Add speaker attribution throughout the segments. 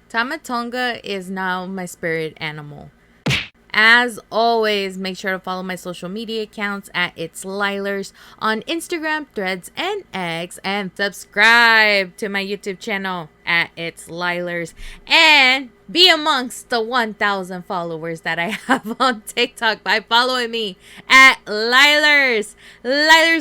Speaker 1: Tamatonga is now my spirit animal. As always, make sure to follow my social media accounts at It's Lielers on Instagram, Threads, and X, and subscribe to my YouTube channel at It's Lielers, and be amongst the 1,000 followers that I have on TikTok by following me at Lielers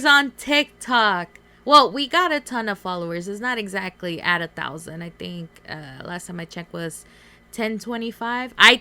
Speaker 1: on TikTok. Well, we got a ton of followers. It's not exactly at 1,000. I think last time I checked was 1025. I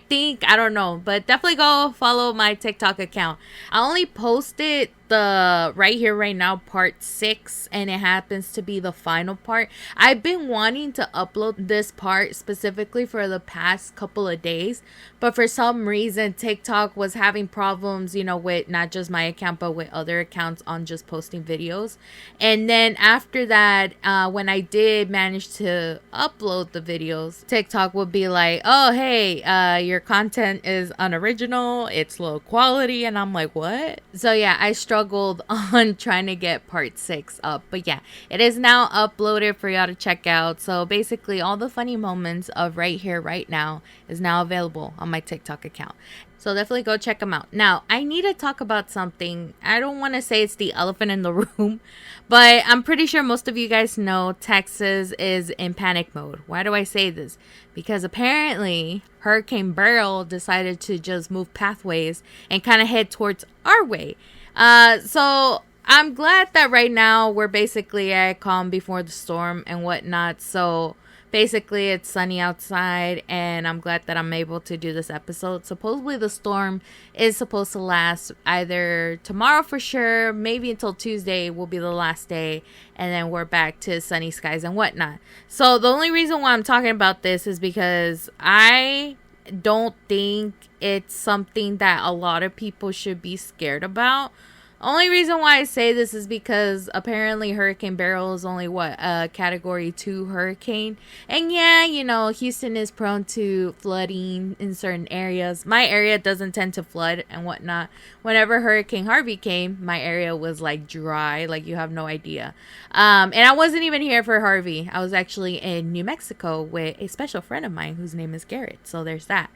Speaker 1: don't know, but definitely go follow my TikTok account. I only posted the right here right now part 6, and it happens to be the final part. I've been wanting to upload this part specifically for the past couple of days, but for some reason TikTok was having problems, with not just my account but with other accounts on just posting videos. And then after that, when I did manage to upload the videos, TikTok would be like, oh hey, your content is unoriginal, it's low quality, and I'm like, what? So yeah, I struggled on trying to get part 6 up, but yeah, it is now uploaded for y'all to check out. So basically all the funny moments of right here right now is now available on my TikTok account, so definitely go check them out. Now I need to talk about something. I don't want to say it's the elephant in the room, but I'm pretty sure most of you guys know Texas is in panic mode. Why do I say this? Because apparently Hurricane Beryl decided to just move pathways and kind of head towards our way. So I'm glad that right now we're basically at calm before the storm and whatnot. So basically it's sunny outside, and I'm glad that I'm able to do this episode. Supposedly the storm is supposed to last either tomorrow for sure, maybe until Tuesday will be the last day, and then we're back to sunny skies and whatnot. So the only reason why I'm talking about this is because I don't think it's something that a lot of people should be scared about. Only reason why I say this is because apparently Hurricane Beryl is only a category 2 hurricane. And yeah, Houston is prone to flooding in certain areas. My area doesn't tend to flood and whatnot. Whenever Hurricane Harvey came, my area was like dry, like you have no idea. And I wasn't even here for Harvey. I was actually in New Mexico with a special friend of mine whose name is Garrett. So there's that.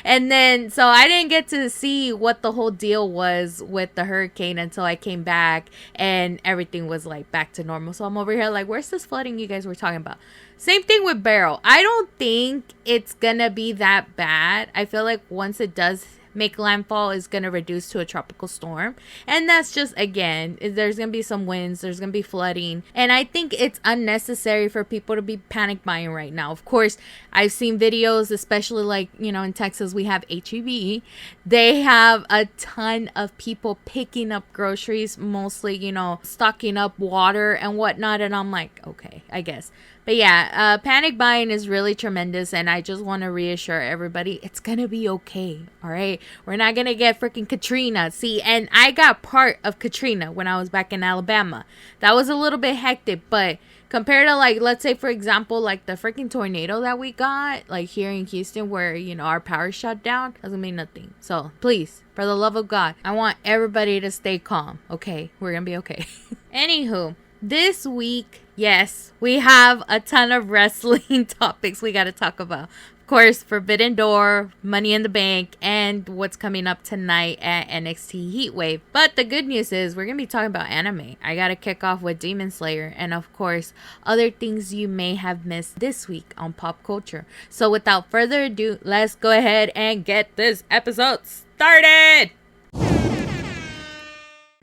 Speaker 1: And then, so I didn't get to see what the whole deal was with the hurricane until I came back and everything was like back to normal. So I'm over here like, where's this flooding you guys were talking about? Same thing with Beryl. I don't think it's gonna be that bad. I feel like once it does make landfall, is going to reduce to a tropical storm, and that's just, again, there's going to be some winds, there's going to be flooding, and I think it's unnecessary for people to be panic buying right now. Of course, I've seen videos, especially like, in Texas we have HEB. They have a ton of people picking up groceries, mostly, stocking up water and whatnot, and I'm like, okay, I guess. But yeah, panic buying is really tremendous, and I just want to reassure everybody, it's going to be okay, all right? We're not going to get freaking Katrina. See, and I got part of Katrina when I was back in Alabama. That was a little bit hectic, but compared to, like, let's say, for example, like the freaking tornado that we got, like here in Houston where, our power shut down, doesn't mean nothing. So please, for the love of God, I want everybody to stay calm, okay? We're going to be okay. Anywho. This week, yes, we have a ton of wrestling topics we got to talk about. Of course, Forbidden Door, Money in the Bank, and what's coming up tonight at NXT Heatwave. But the good news is we're going to be talking about anime. I got to kick off with Demon Slayer and, of course, other things you may have missed this week on pop culture. So without further ado, let's go ahead and get this episode started.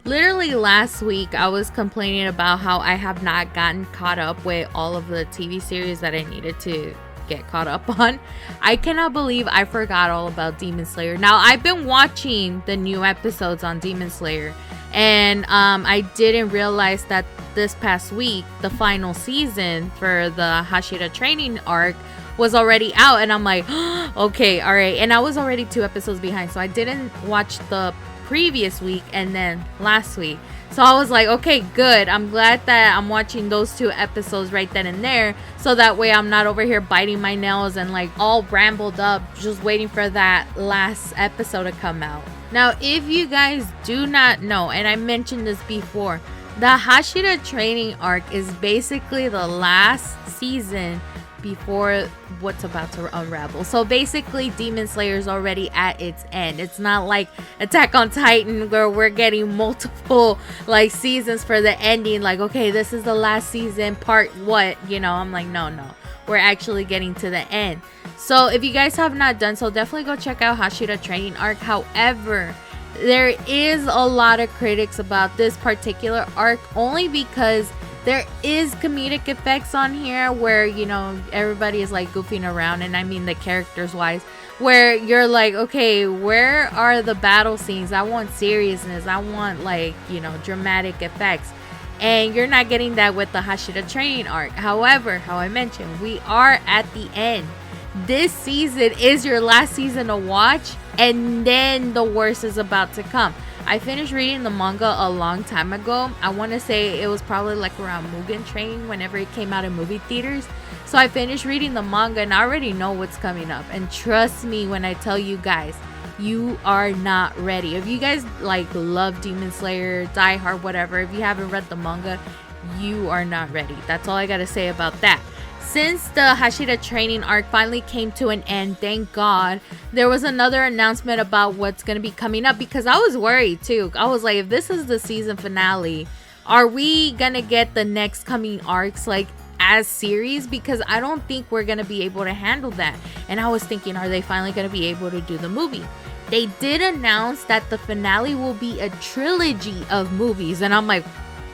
Speaker 1: Literally last week, I was complaining about how I have not gotten caught up with all of the TV series that I needed to get caught up on. I cannot believe I forgot all about Demon Slayer. Now, I've been watching the new episodes on Demon Slayer, and I didn't realize that this past week, the final season for the Hashira training arc was already out, and I'm like, okay, all right. And I was already 2 episodes behind, so I didn't watch the previous week and then last week. So I was like, okay, good. I'm glad that I'm watching those 2 episodes right then and there, so that way I'm not over here biting my nails and like all rambled up just waiting for that last episode to come out. Now, if you guys do not know, and I mentioned this before, the Hashira training arc is basically the last season before what's about to unravel. So basically, Demon Slayer is already at its end. It's not like Attack on Titan where we're getting multiple like seasons for the ending. Like, okay, this is the last season, part what? You know, I'm like, no. We're actually getting to the end. So if you guys have not done so, definitely go check out Hashira training arc. However, there is a lot of critics about this particular arc only because there is comedic effects on here where, you know, everybody is like goofing around, and I mean the characters wise, where you're like, okay, where are the battle scenes? I want seriousness. I want, like, you know, dramatic effects. And you're not getting that with the Hashira training arc. However, how I mentioned, we are at the end. This season is your last season to watch, and then the worst is about to come. I finished reading the manga a long time ago. I want to say it was probably like around Mugen Train whenever it came out in movie theaters. So I finished reading the manga and I already know what's coming up. And trust me when I tell you guys, you are not ready. If you guys like love Demon Slayer, Die Hard, whatever, if you haven't read the manga, you are not ready. That's all I gotta say about that. Since the Hashira training arc finally came to an end, thank God, there was another announcement about what's going to be coming up, because I was worried too. I was like, if this is the season finale, are we going to get the next coming arcs like as series? Because I don't think we're going to be able to handle that. And I was thinking, are they finally going to be able to do the movie? They did announce that the finale will be a trilogy of movies. And I'm like,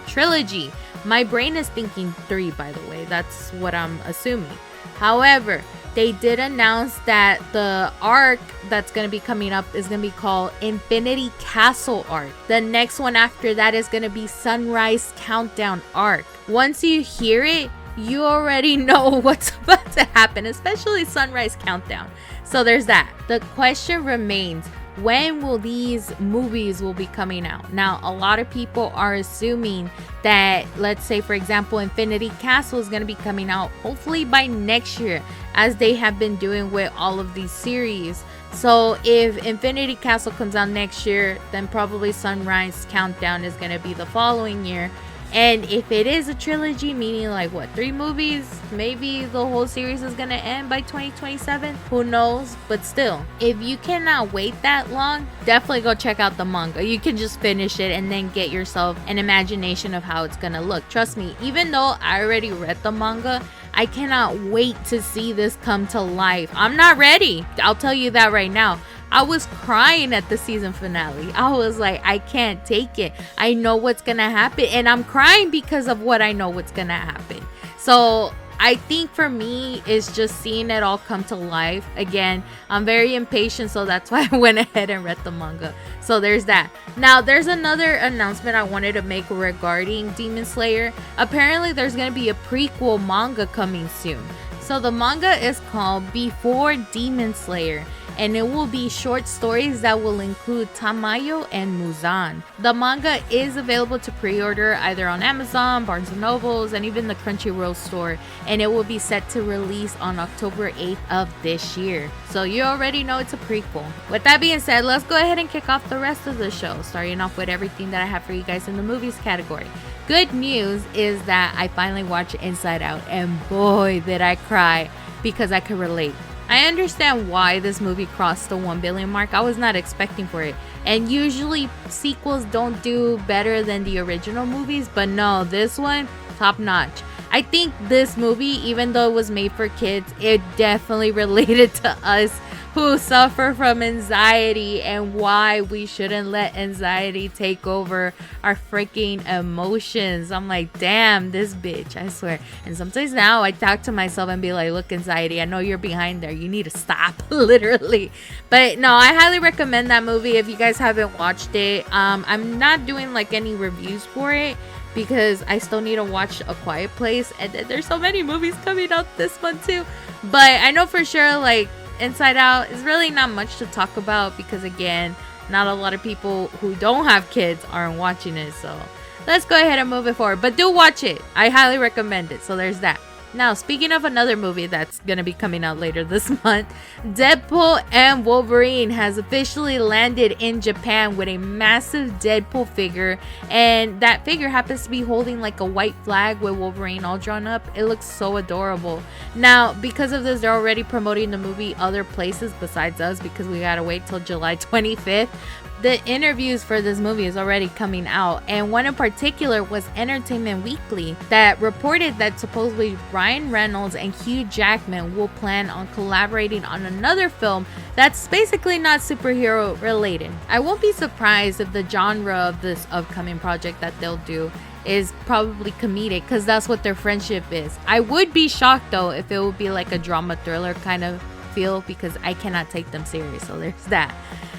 Speaker 1: trilogy? My brain is thinking 3, by the way. That's what I'm assuming. However, they did announce that the arc that's going to be coming up is going to be called Infinity Castle arc. The next one after that is going to be Sunrise Countdown arc. Once you hear it, you already know what's about to happen, especially Sunrise Countdown. So there's that. The question remains, when will these movies will be coming out? Now, a lot of people are assuming that, let's say, for example, Infinity Castle is going to be coming out hopefully by next year, as they have been doing with all of these series. So if Infinity Castle comes out next year, then probably Sunrise Countdown is going to be the following year. And if it is a trilogy, meaning like what, 3 movies, maybe the whole series is gonna end by 2027, who knows? But still, if you cannot wait that long, definitely go check out the manga. You can just finish it and then get yourself an imagination of how it's gonna look. Trust me, even though I already read the manga, I cannot wait to see this come to life. I'm not ready, I'll tell you that right now. I was crying at the season finale. I was like, I can't take it. I know what's gonna happen, and I'm crying because of what I know what's gonna happen. So I think for me, it's just seeing it all come to life. Again, I'm very impatient, so that's why I went ahead and read the manga. So there's that. Now, there's another announcement I wanted to make regarding Demon Slayer. Apparently, there's gonna be a prequel manga coming soon. So the manga is called Before Demon Slayer, and it will be short stories that will include Tamayo and Muzan. The manga is available to pre-order either on Amazon, Barnes & Nobles, and even the Crunchyroll store, and it will be set to release on October 8th of this year. So you already know it's a prequel. With that being said, let's go ahead and kick off the rest of the show, starting off with everything that I have for you guys in the movies category. Good news is that I finally watched Inside Out, and boy did I cry, because I could relate. I understand why this movie crossed the 1 billion mark. I was not expecting for it. And usually sequels don't do better than the original movies, but no, this one, top notch. I think this movie, even though it was made for kids, it definitely related to us who suffer from anxiety, and why we shouldn't let anxiety take over our freaking emotions. I'm like, damn, this bitch, I swear. And sometimes now I talk to myself and be like, look, anxiety, I know you're behind there. You need to stop, literally. But no, I highly recommend that movie if you guys haven't watched it. I'm not doing like any reviews for it, because I still need to watch A Quiet Place, and there's so many movies coming out this month too. But I know for sure, like, Inside Out is really not much to talk about, because again, not a lot of people who don't have kids aren't watching it. So let's go ahead and move it forward, but do watch it. I highly recommend it. So there's that. Now, speaking of another movie that's gonna be coming out later this month, Deadpool and Wolverine has officially landed in Japan with a massive Deadpool figure, and that figure happens to be holding like a white flag with Wolverine all drawn up. It looks so adorable. Now, because of this, they're already promoting the movie other places besides us because we gotta wait till July 25th. The interviews for this movie is already coming out, and one in particular was Entertainment Weekly that reported that supposedly Ryan Reynolds and Hugh Jackman will plan on collaborating on another film that's basically not superhero related. I won't be surprised if the genre of this upcoming project that they'll do is probably comedic, because that's what their friendship is. I would be shocked though if it would be like a drama thriller kind of feel, because I cannot take them serious, so there's that.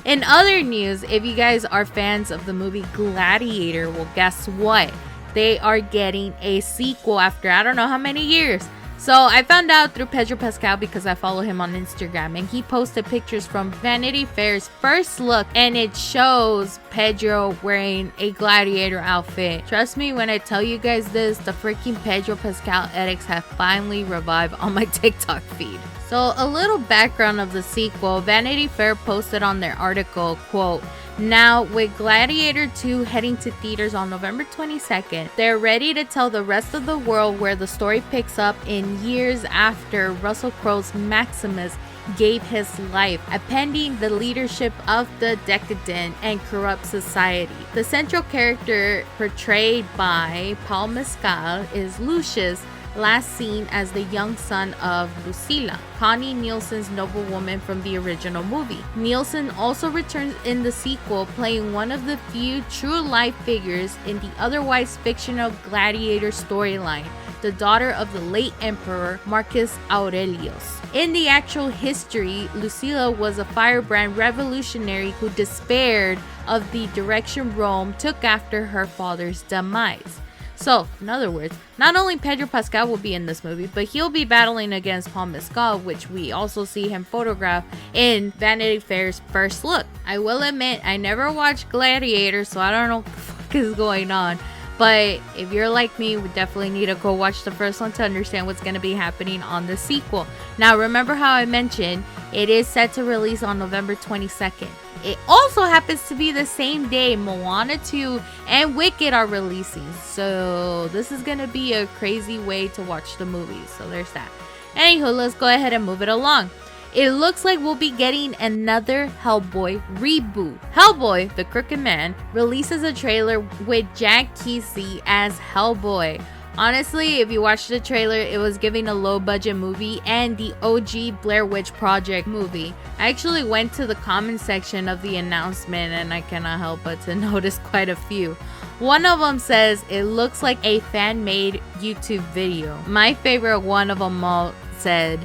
Speaker 1: In other news, if you guys are fans of the movie Gladiator, well, guess what? They are getting a sequel after I don't know how many years. So I found out through Pedro Pascal because I follow him on Instagram, and he posted pictures from Vanity Fair's first look, and it shows Pedro wearing a gladiator outfit. Trust me when I tell you guys this, the freaking Pedro Pascal edits have finally revived on my TikTok feed. So a little background of the sequel, Vanity Fair posted on their article, quote, "Now, with Gladiator 2 heading to theaters on November 22nd, they're ready to tell the rest of the world where the story picks up in years after Russell Crowe's Maximus gave his life, appending the leadership of the decadent and corrupt society. The central character portrayed by Paul Mescal is Lucius, last seen as the young son of Lucilla, Connie Nielsen's noblewoman from the original movie. Nielsen also returns in the sequel, playing one of the few true-life figures in the otherwise fictional Gladiator storyline, the daughter of the late Emperor Marcus Aurelius. In the actual history, Lucilla was a firebrand revolutionary who despaired of the direction Rome took after her father's demise." So, in other words, not only Pedro Pascal will be in this movie, but he'll be battling against Paul Mescal, which we also see him photographed in Vanity Fair's first look. I will admit, I never watched Gladiator, so I don't know what the fuck is going on. But if you're like me, we definitely need to go watch the first one to understand what's going to be happening on the sequel. Now, remember how I mentioned it is set to release on November 22nd. It also happens to be the same day Moana 2 and Wicked are releasing. So this is going to be a crazy way to watch the movies. So there's that. Anywho, let's go ahead and move it along. It looks like we'll be getting another Hellboy reboot. Hellboy, the Crooked Man, releases a trailer with Jack Kesey as Hellboy. Honestly, if you watch the trailer, it was giving a low-budget movie and the OG Blair Witch Project movie. I actually went to the comment section of the announcement, and I cannot help but to notice quite a few. One of them says it looks like a fan-made YouTube video. My favorite one of them all said,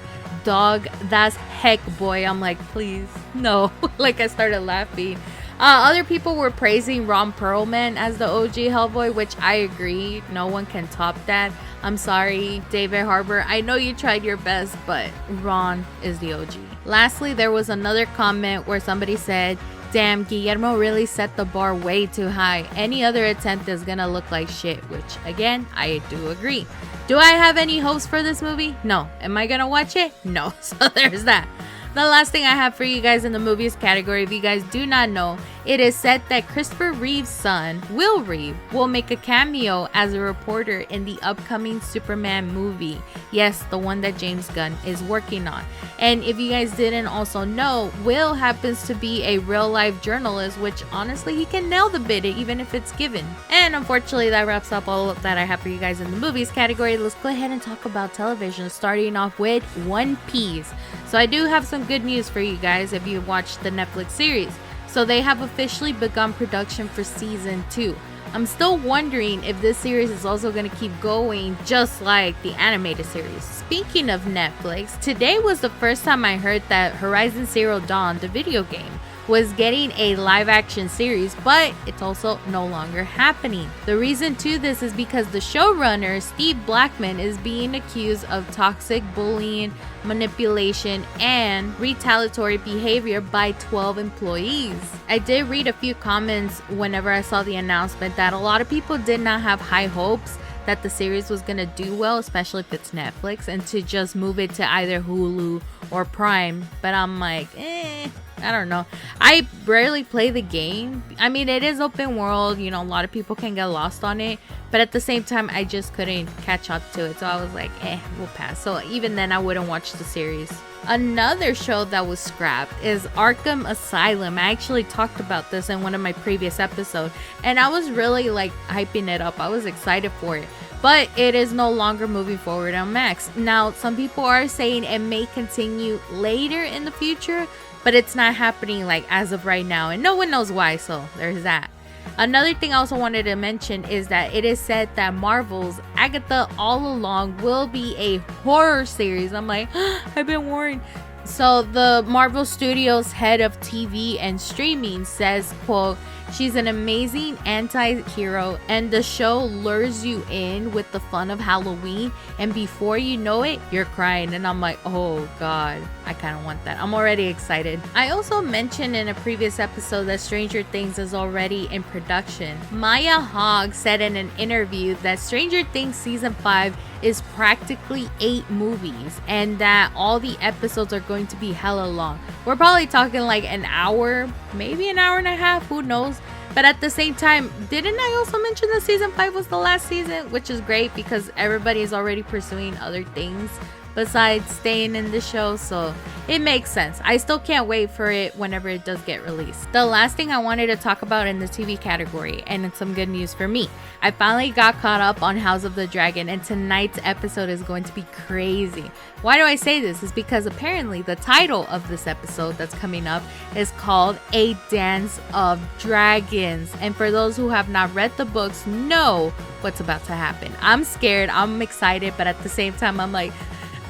Speaker 1: "Dog, that's heck boy." I'm like, please, no. Like, I started laughing. Other people were praising Ron Perlman as the OG Hellboy, which I agree. No one can top that. I'm sorry, David Harbour. I know you tried your best, but Ron is the OG. Lastly, there was another comment where somebody said, "Damn, Guillermo really set the bar way too high. Any other attempt is gonna look like shit," which, again, I do agree. Do I have any hopes for this movie? No. Am I gonna watch it? No. So there's that. The last thing I have for you guys in the movies category, if you guys do not know, it is said that Christopher Reeve's son, Will Reeve, will make a cameo as a reporter in the upcoming Superman movie. Yes, the one that James Gunn is working on. And if you guys didn't also know, Will happens to be a real-life journalist, which honestly, he can nail the bit even if it's given. And unfortunately, that wraps up all that I have for you guys in the movies category. Let's go ahead and talk about television, starting off with One Piece. So I do have some good news for you guys if you watched the Netflix series. So they have officially begun production for season 2. I'm still wondering if this series is also going to keep going just like the animated series. Speaking of Netflix, today was the first time I heard that Horizon Zero Dawn, the video game, was getting a live action series, but it's also no longer happening. The reason to this is because the showrunner, Steve Blackman, is being accused of toxic bullying, manipulation, and retaliatory behavior by 12 employees. I did read a few comments whenever I saw the announcement that a lot of people did not have high hopes that the series was gonna do well, especially if it's Netflix, and to just move it to either Hulu or Prime. But I'm like, I don't know. I rarely play the game. I mean, it is open world, you know, a lot of people can get lost on it, but at the same time, I just couldn't catch up to it. So I was like, we'll pass. So even then, I wouldn't watch the series. Another show that was scrapped is Arkham Asylum. I actually talked about this in one of my previous episodes, and I was really like hyping it up. I was excited for it, but it is no longer moving forward on Max. Now, some people are saying it may continue later in the future, but it's not happening like as of right now, and no one knows why, so there's that. Another thing I also wanted to mention is that it is said that Marvel's Agatha All Along will be a horror series. I'm like, I've been warned. So the Marvel Studios head of TV and streaming says, quote, "She's an amazing anti-hero, and the show lures you in with the fun of Halloween, and before you know it, you're crying." And I'm like, oh god, I kind of want that. I'm already excited. I also mentioned in a previous episode that Stranger Things is already in production. Maya Hogg said in an interview that Stranger Things season 5 is practically 8 movies, and that all the episodes are going to be hella long. We're probably talking like an hour, maybe an hour and a half, who knows. But at the same time, didn't I also mention that season 5 was the last season? Which is great because everybody is already pursuing other things besides staying in the show, so it makes sense. I still can't wait for it whenever it does get released. The last thing I wanted to talk about in the TV category, and it's some good news for me. I finally got caught up on House of the Dragon, and tonight's episode is going to be crazy. Why do I say this? Is because apparently the title of this episode that's coming up is called A Dance of Dragons. And for those who have not read the books, know what's about to happen. I'm scared, I'm excited, but at the same time, I'm like,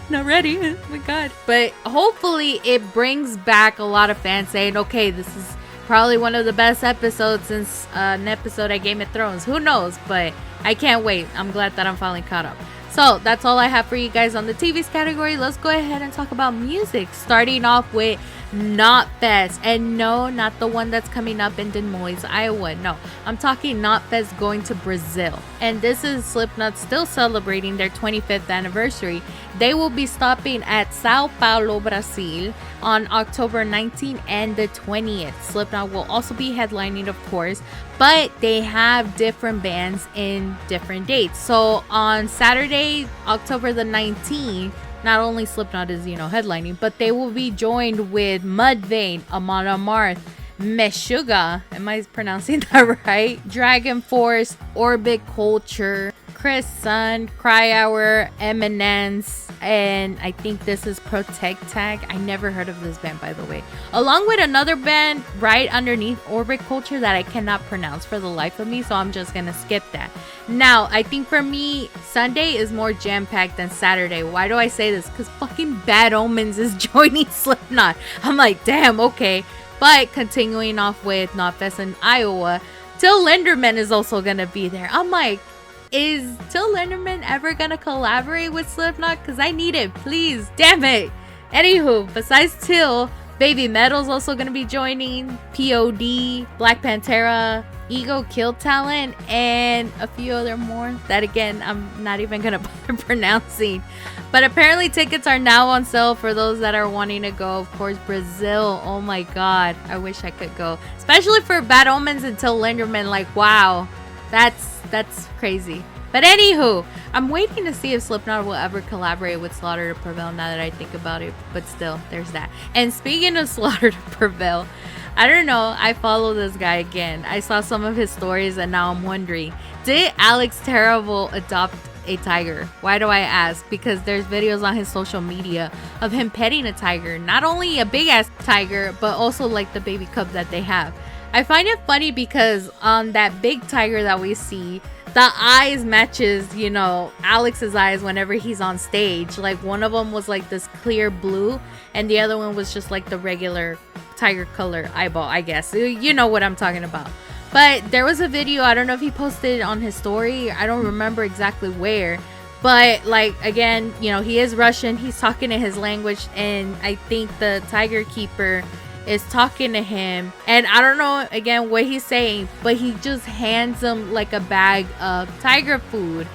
Speaker 1: not ready. Oh my god. But hopefully it brings back a lot of fans saying, okay, this is probably one of the best episodes since an episode of Game of Thrones. Who knows? But I can't wait. I'm glad that I'm finally caught up. So that's all I have for you guys on the TV's category. Let's go ahead and talk about music, starting off with Knotfest. And no, not the one that's coming up in Des Moines, Iowa. No, I'm talking Knotfest going to Brazil. And this is Slipknot still celebrating their 25th anniversary. They will be stopping at Sao Paulo, Brazil on October 19th and the 20th. Slipknot will also be headlining, of course, but they have different bands in different dates. So on Saturday, October the 19th, not only Slipknot is, headlining, but they will be joined with Mudvayne, Amon Amarth, Meshuggah, am I pronouncing that right? Dragon Force, Orbit Culture, Chris Sun, Cry Hour, Eminence, and I think this is Protect Tag. I never heard of this band, by the way. Along with another band right underneath Orbit Culture that I cannot pronounce for the life of me, so I'm just gonna skip that. Now, I think for me, Sunday is more jam-packed than Saturday. Why do I say this? Because fucking Bad Omens is joining Slipknot. I'm like, damn, okay. But continuing off with Knotfest in Iowa, Till Lindemann is also gonna be there. I'm like, is Till Lindemann ever gonna collaborate with Slipknot? Because I need it, please. Damn it. Anywho, besides Till, Baby Metal's also gonna be joining, POD, Black Pantera, Ego Kill Talent, and a few other more that again I'm not even gonna bother pronouncing. But apparently tickets are now on sale for those that are wanting to go. Of course, Brazil, oh my god, I wish I could go, especially for Bad Omens and Till Lindemann. Like, wow, that's crazy. But anywho, I'm waiting to see if Slipknot will ever collaborate with Slaughter to Prevail now that I think about it. But still, there's that. And speaking of Slaughter to Prevail, I don't know, I follow this guy again. I saw some of his stories and now I'm wondering, did Alex Terrible adopt a tiger? Why do I ask? Because there's videos on his social media of him petting a tiger. Not only a big ass tiger, but also like the baby cub that they have. I find it funny because on that big tiger that we see, the eyes matches, Alex's eyes whenever he's on stage. Like one of them was like this clear blue and the other one was just like the regular tiger color eyeball, I guess. You know what I'm talking about. But there was a video, I don't know if he posted it on his story, I don't remember exactly where, but like again, he is Russian, he's talking in his language, and I think the tiger keeper is talking to him, and I don't know again what he's saying, but he just hands him like a bag of tiger food,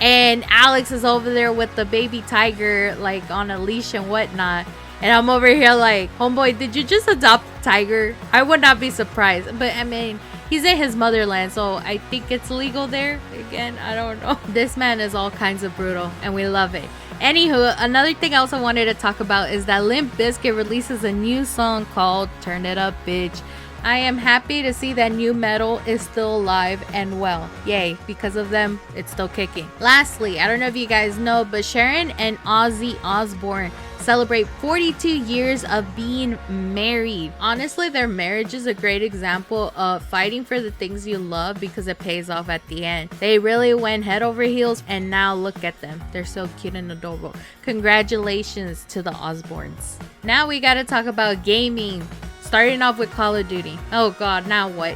Speaker 1: And Alex is over there with the baby tiger, like on a leash and whatnot. And I'm over here like, homeboy, did you just adopt a tiger? I would not be surprised. But I mean, he's in his motherland, so I think it's legal there. Again, I don't know. This man is all kinds of brutal, and we love it. Anywho, another thing I also wanted to talk about is that Limp Bizkit releases a new song called Turn It Up, Bitch. I am happy to see that new metal is still alive and well. Yay, because of them, it's still kicking. Lastly, I don't know if you guys know, but Sharon and Ozzy Osbourne celebrate 42 years of being married. Honestly, their marriage is a great example of fighting for the things you love because it pays off at the end. They really went head over heels, and now look at them. They're so cute and adorable. Congratulations to the Osbournes. Now we gotta talk about gaming. Starting off with Call of Duty. Oh god, now what?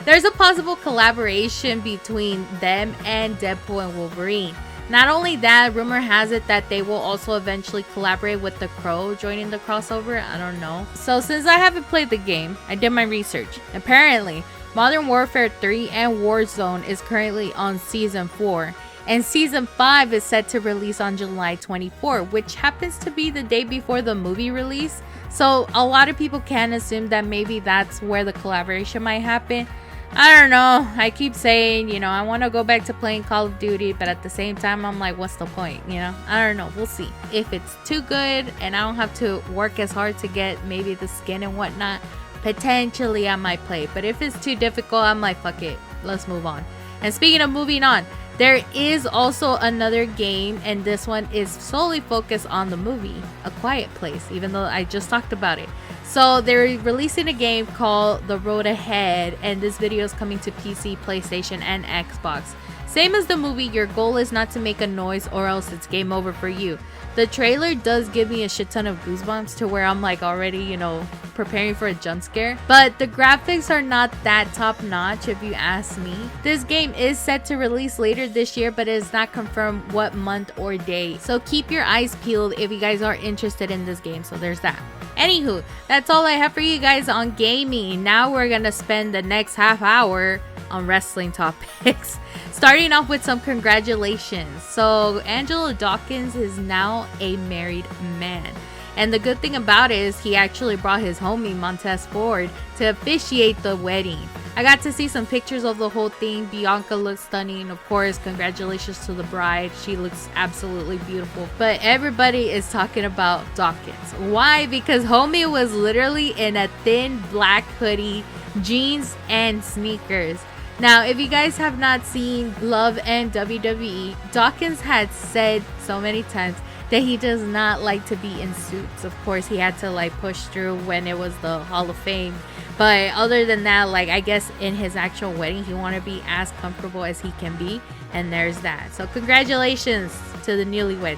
Speaker 1: There's a possible collaboration between them and Deadpool and Wolverine. Not only that, rumor has it that they will also eventually collaborate with The Crow joining the crossover. I don't know. So since I haven't played the game, I did my research. Apparently, Modern Warfare 3 and Warzone is currently on Season 4. And Season 5 is set to release on July 24, which happens to be the day before the movie release. So a lot of people can assume that maybe that's where the collaboration might happen. I don't know. I keep saying, you know, I want to go back to playing Call of Duty, but at the same time, I'm like, what's the point? You know, I don't know. We'll see. If it's too good and I don't have to work as hard to get maybe the skin and whatnot, potentially I might play. But if it's too difficult, I'm like, fuck it. Let's move on. And speaking of moving on, there is also another game, and this one is solely focused on the movie, A Quiet Place, even though I just talked about it. So they're releasing a game called The Road Ahead, and this video is coming to PC, PlayStation, and Xbox. Same as the movie, your goal is not to make a noise or else it's game over for you. The trailer does give me a shit ton of goosebumps to where I'm like already, you know, preparing for a jump scare. But the graphics are not that top notch if you ask me. This game is set to release later this year, but it is not confirmed what month or day. So keep your eyes peeled if you guys are interested in this game. So there's that. Anywho, that's all I have for you guys on gaming. Now we're gonna spend the next half hour on wrestling topics. Starting off with some congratulations. So Angelo Dawkins is now a married man. And the good thing about it is he actually brought his homie Montez Ford to officiate the wedding. I got to see some pictures of the whole thing. Bianca looks stunning. Of course, congratulations to the bride. She looks absolutely beautiful. But everybody is talking about Dawkins. Why? Because homie was literally in a thin black hoodie, jeans, and sneakers. Now, if you guys have not seen Love and WWE, Dawkins had said so many times that he does not like to be in suits. Of course, he had to like push through when it was the Hall of Fame. But other than that, like I guess in his actual wedding, he wanted to be as comfortable as he can be. And there's that. So congratulations to the newlyweds.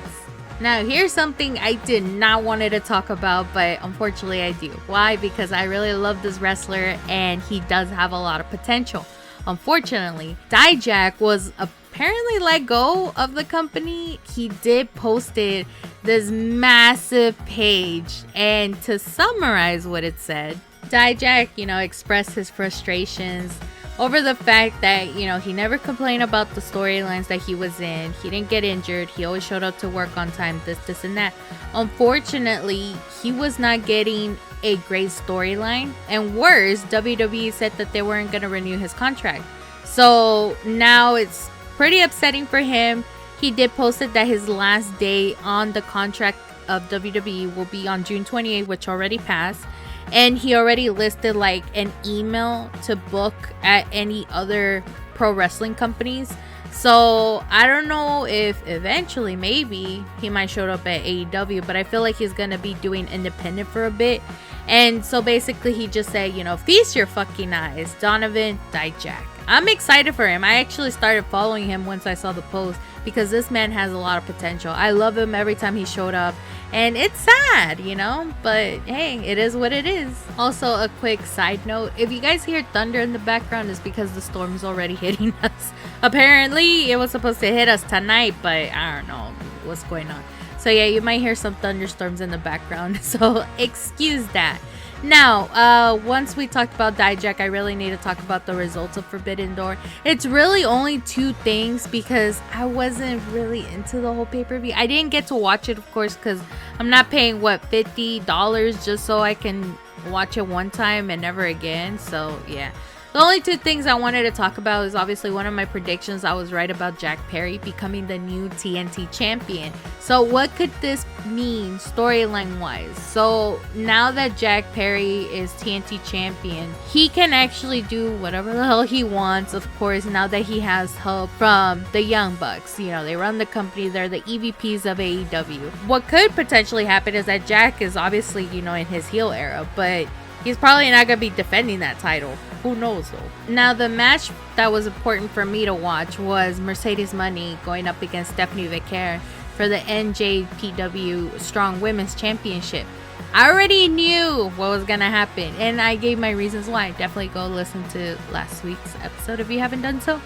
Speaker 1: Now, here's something I did not want to talk about, but unfortunately I do. Why? Because I really love this wrestler and he does have a lot of potential. Unfortunately, Dijak was apparently let go of the company. He did posted this massive page, and to summarize what it said, Dijak, you know, expressed his frustrations over the fact that, you know, he never complained about the storylines that he was in. He didn't get injured. He always showed up to work on time, this, and that. Unfortunately, he was not getting a great storyline. And worse, WWE said that they weren't going to renew his contract. So now it's pretty upsetting for him. He did post it that his last day on the contract of WWE will be on June 28th, which already passed. And he already listed like an email to book at any other pro wrestling companies. So I don't know if eventually maybe he might show up at AEW, but I feel like he's going to be doing independent for a bit. And so basically he just said, you know, feast your fucking eyes, Donovan Dijak. I'm excited for him. I actually started following him once I saw the post because this man has a lot of potential. I love him every time he showed up. And it's sad, you know, but hey, it is what it is. Also, a quick side note, if you guys hear thunder in the background, it's because the storm is already hitting us. Apparently, it was supposed to hit us tonight, but I don't know what's going on. So yeah, you might hear some thunderstorms in the background, so excuse that. Now, once we talked about Dijak, I really need to talk about the results of Forbidden Door. It's really only 2 things because I wasn't really into the whole pay-per-view. I didn't get to watch it, of course, because I'm not paying, $50 just so I can watch it one time and never again. So, yeah. The only 2 things I wanted to talk about is obviously one of my predictions. I was right about Jack Perry becoming the new TNT champion. So what could this mean storyline wise? So now that Jack Perry is TNT champion, he can actually do whatever the hell he wants. Of course, now that he has help from the Young Bucks. You know, they run the company. They're the EVPs of AEW. What could potentially happen is that Jack is obviously, in his heel era, but he's probably not going to be defending that title. Who knows though? Now, the match that was important for me to watch was Mercedes Money going up against Stephanie Vicaire for the NJPW Strong Women's Championship. I already knew what was going to happen, and I gave my reasons why. Definitely go listen to last week's episode if you haven't done so.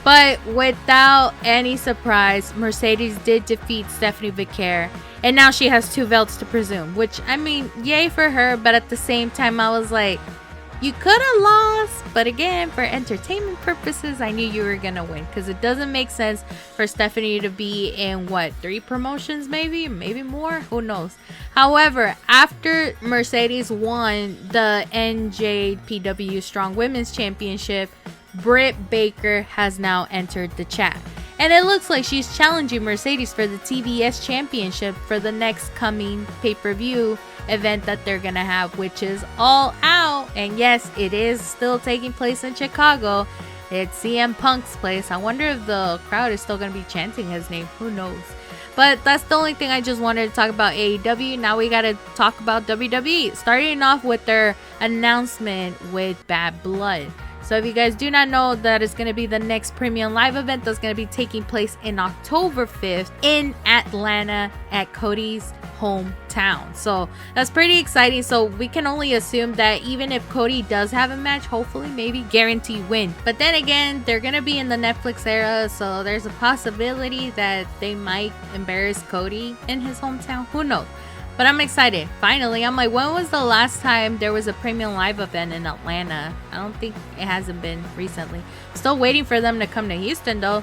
Speaker 1: But without any surprise, Mercedes did defeat Stephanie Vicaire, and now she has 2 belts to presume, which, I mean, yay for her, but at the same time, I was like, you could have lost, but again, for entertainment purposes, I knew you were going to win, because it doesn't make sense for Stephanie to be in, 3 promotions, maybe more, who knows. However, after Mercedes won the NJPW Strong Women's Championship, Britt Baker has now entered the chat. And it looks like she's challenging Mercedes for the TBS Championship for the next coming pay-per-view event that they're gonna have, which is All Out. And yes, it is still taking place in Chicago. It's CM Punk's place. I wonder if the crowd is still gonna be chanting his name. Who knows? But that's the only thing I just wanted to talk about AEW. Now we gotta talk about WWE. Starting off with their announcement with Bad Blood. So if you guys do not know, that is going to be the next premium live event that's going to be taking place in October 5th in Atlanta at Cody's hometown. So that's pretty exciting. So we can only assume that even if Cody does have a match, hopefully maybe guarantee win. But then again, they're going to be in the Netflix era, so there's a possibility that they might embarrass Cody in his hometown. Who knows? But I'm excited. Finally, I'm like, when was the last time there was a premium live event in Atlanta? I don't think it hasn't been recently. Still waiting for them to come to Houston though.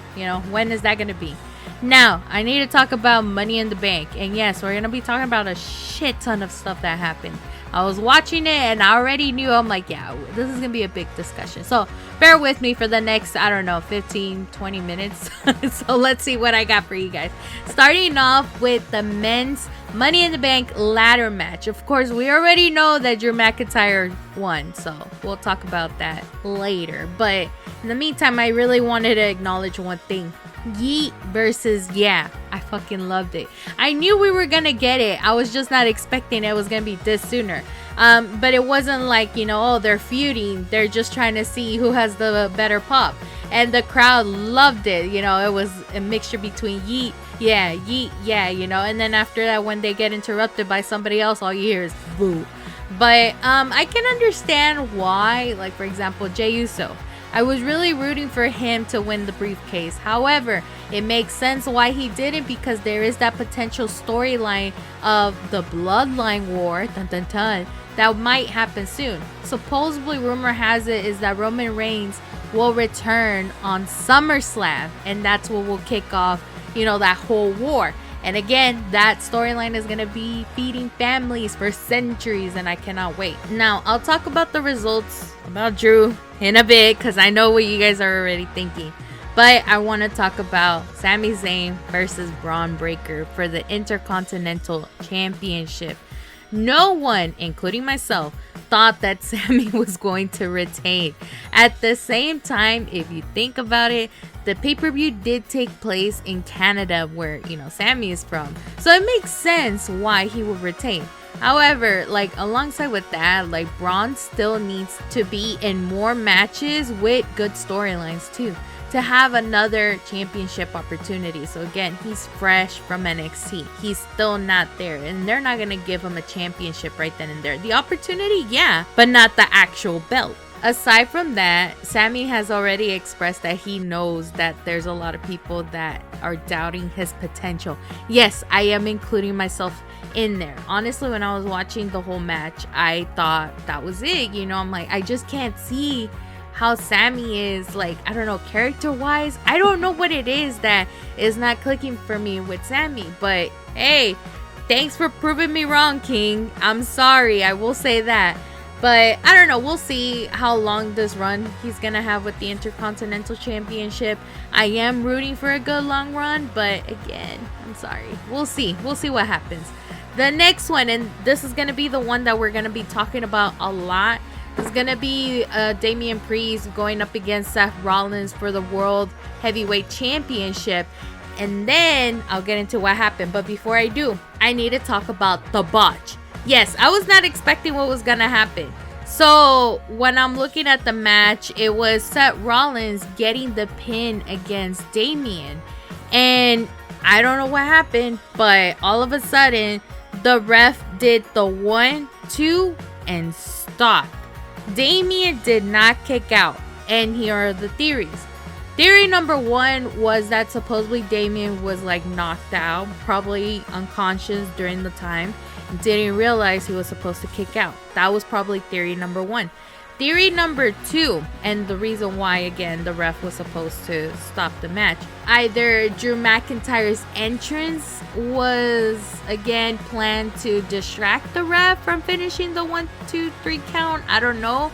Speaker 1: When is that going to be? Now, I need to talk about Money in the Bank. And yes, we're going to be talking about a shit ton of stuff that happened. I was watching it and I already knew. I'm like, yeah, this is going to be a big discussion. So bear with me for the next, 15, 20 minutes. So let's see what I got for you guys. Starting off with the men's Money in the Bank ladder match. Of course, we already know that Drew McIntyre won, so we'll talk about that later. But in the meantime, I really wanted to acknowledge one thing. Yeet versus Yeah. I fucking loved it. I knew we were gonna get it. I was just not expecting it was gonna be this sooner. But it wasn't like, they're feuding. They're just trying to see who has the better pop. And the crowd loved it. It was a mixture between Yeet, yeah, and then after that, when they get interrupted by somebody else, all you hear is boo. But I can understand why, like for example, Jey Uso. I was really rooting for him to win the briefcase. However, it makes sense why he didn't, because there is that potential storyline of the Bloodline War, dun dun dun, that might happen soon. Supposedly, rumor has it is that Roman Reigns will return on SummerSlam, and that's what will kick off, that whole war. And again, that storyline is going to be feeding families for centuries, and I cannot wait. Now, I'll talk about the results about Drew in a bit, because I know what you guys are already thinking. But I want to talk about Sami Zayn versus Braun Breaker for the Intercontinental Championship. No one, including myself, thought that Sami was going to retain. At the same time, if you think about it, the pay-per-view did take place in Canada, where, Sami is from. So it makes sense why he would retain. However, alongside with that, Braun still needs to be in more matches with good storylines too, to have another championship opportunity. So again, he's fresh from NXT. He's still not there, and they're not going to give him a championship right then and there. The opportunity, yeah, but not the actual belt. aside from that, Sammy has already expressed that he knows that there's a lot of people that are doubting his potential. Yes, I am including myself in there. Honestly, when I was watching the whole match, I thought that was it. You know, I'm like, I just can't see how Sammy is, like, I don't know, character wise. I don't know what it is that is not clicking for me with Sammy. But hey, thanks for proving me wrong, King. I'm sorry, I will say that. But I don't know, we'll see how long this run he's gonna have with the Intercontinental Championship. I am rooting for a good long run, but again, I'm sorry. We'll see what happens. The next one, and this is gonna be the one that we're gonna be talking about a lot, is gonna be Damian Priest going up against Seth Rollins for the World Heavyweight Championship. And then I'll get into what happened. But before I do, I need to talk about the botch. Yes, I was not expecting what was gonna happen. So when I'm looking at the match, it was Seth Rollins getting the pin against Damian. And I don't know what happened, but all of a sudden, the ref did the 1, 2, and stop. Damian did not kick out. And here are the theories. Theory number 1 was that supposedly Damian was like knocked out, probably unconscious during the time. Didn't realize he was supposed to kick out. That was probably theory number 1. Theory number 2, and the reason why, again, the ref was supposed to stop the match. Either Drew McIntyre's entrance was, again, planned to distract the ref from finishing the 1, 2, 3 count. I don't know.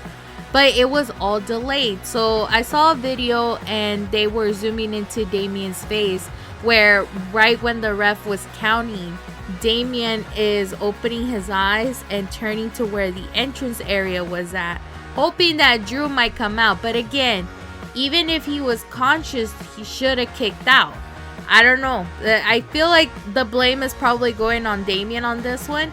Speaker 1: But it was all delayed. So I saw a video and they were zooming into Damian's face where right when the ref was counting, Damian is opening his eyes and turning to where the entrance area was at, hoping that Drew might come out. But again, even if he was conscious, he should have kicked out. I don't know. I feel like the blame is probably going on Damian on this one.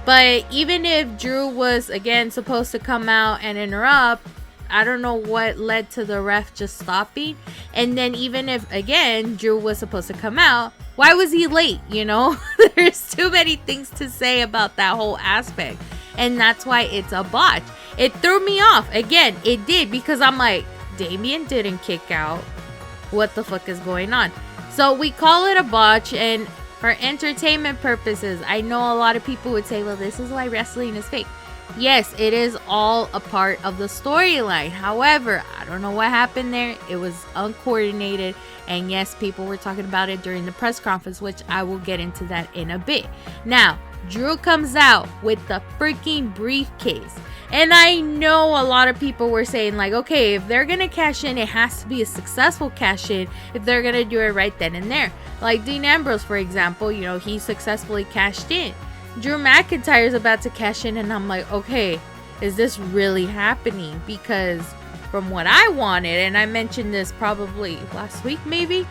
Speaker 1: But even if Drew was, again, supposed to come out and interrupt, I don't know what led to the ref just stopping. And then even if, again, Drew was supposed to come out, why was he late? You know, there's too many things to say about that whole aspect. And that's why it's a botch. It threw me off. Again, it did, because I'm like, Damian didn't kick out. What the fuck is going on? So we call it a botch, and for entertainment purposes, I know a lot of people would say, well, this is why wrestling is fake. Yes, it is all a part of the storyline. However, I don't know what happened there. It was uncoordinated. And yes, people were talking about it during the press conference, which I will get into that in a bit. Now, Drew comes out with the freaking briefcase. And I know a lot of people were saying, like, okay, if they're going to cash in, it has to be a successful cash in if they're going to do it right then and there. Like Dean Ambrose, for example, you know, he successfully cashed in. Drew McIntyre is about to cash in, and I'm like, okay, is this really happening? Because from what I wanted, and I mentioned this probably last week maybe,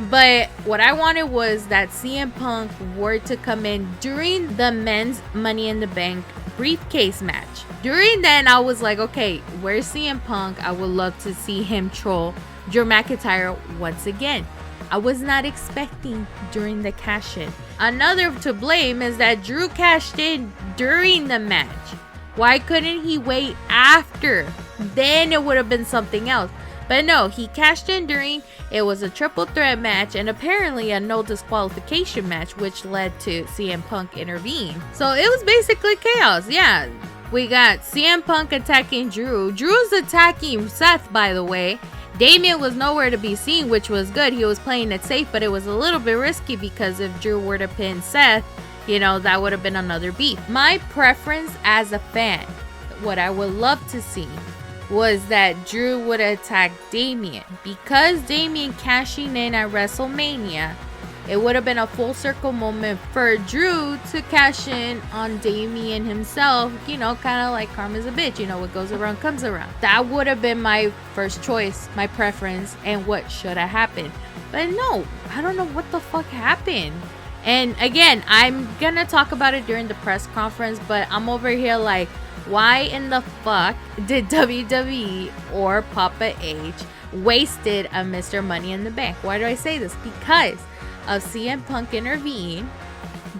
Speaker 1: but what I wanted was that CM Punk were to come in during the men's Money in the Bank briefcase match. During then, I was like, okay, where's CM Punk? I would love to see him troll Drew McIntyre once again. I was not expecting during the cash in. Another to blame is that Drew cashed in during the match. Why couldn't he wait after? Then it would have been something else. But no, he cashed in during. It was a triple threat match and apparently a no disqualification match, which led to CM Punk intervene. So it was basically chaos. Yeah, we got CM Punk attacking Drew. Drew's attacking Seth, by the way. Damian was nowhere to be seen, which was good. He was playing it safe, but it was a little bit risky because if Drew were to pin Seth, you know, that would have been another beef. My preference as a fan, what I would love to see was that Drew would attack Damian. Because Damian cashing in at WrestleMania, it would have been a full circle moment for Drew to cash in on Damian himself, you know, kind of like karma's a bitch, you know, what goes around comes around. That would have been my first choice, my preference, and what should have happened. But no, I don't know what the fuck happened. And again, I'm gonna talk about it during the press conference, but I'm over here like, why in the fuck did WWE or Papa H wasted a Mr. Money in the Bank? Why do I say this? Because of CM Punk intervene,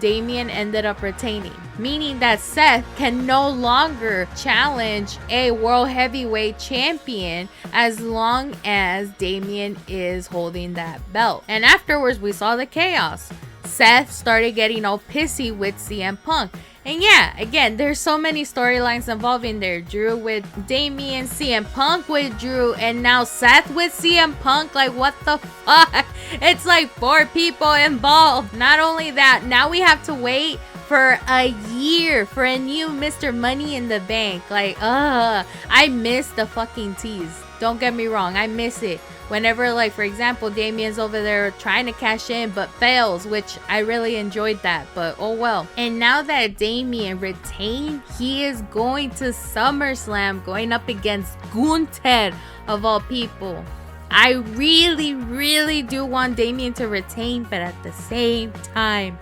Speaker 1: Damian ended up retaining, meaning that Seth can no longer challenge a world heavyweight champion as long as Damian is holding that belt. And afterwards, we saw the chaos. Seth started getting all pissy with CM Punk. And yeah, again, there's so many storylines involving there. Drew with Damian, CM Punk with Drew, and now Seth with CM Punk. Like, what the fuck? It's like 4 people involved. Not only that, now we have to wait for a year for a new Mr. Money in the Bank. Like, I miss the fucking tease. Don't get me wrong, I miss it. Whenever, like, for example, Damian's over there trying to cash in but fails, which I really enjoyed that, but oh well. And now that Damian retained, he is going to SummerSlam going up against Gunther of all people. I really do want Damian to retain, but at the same time,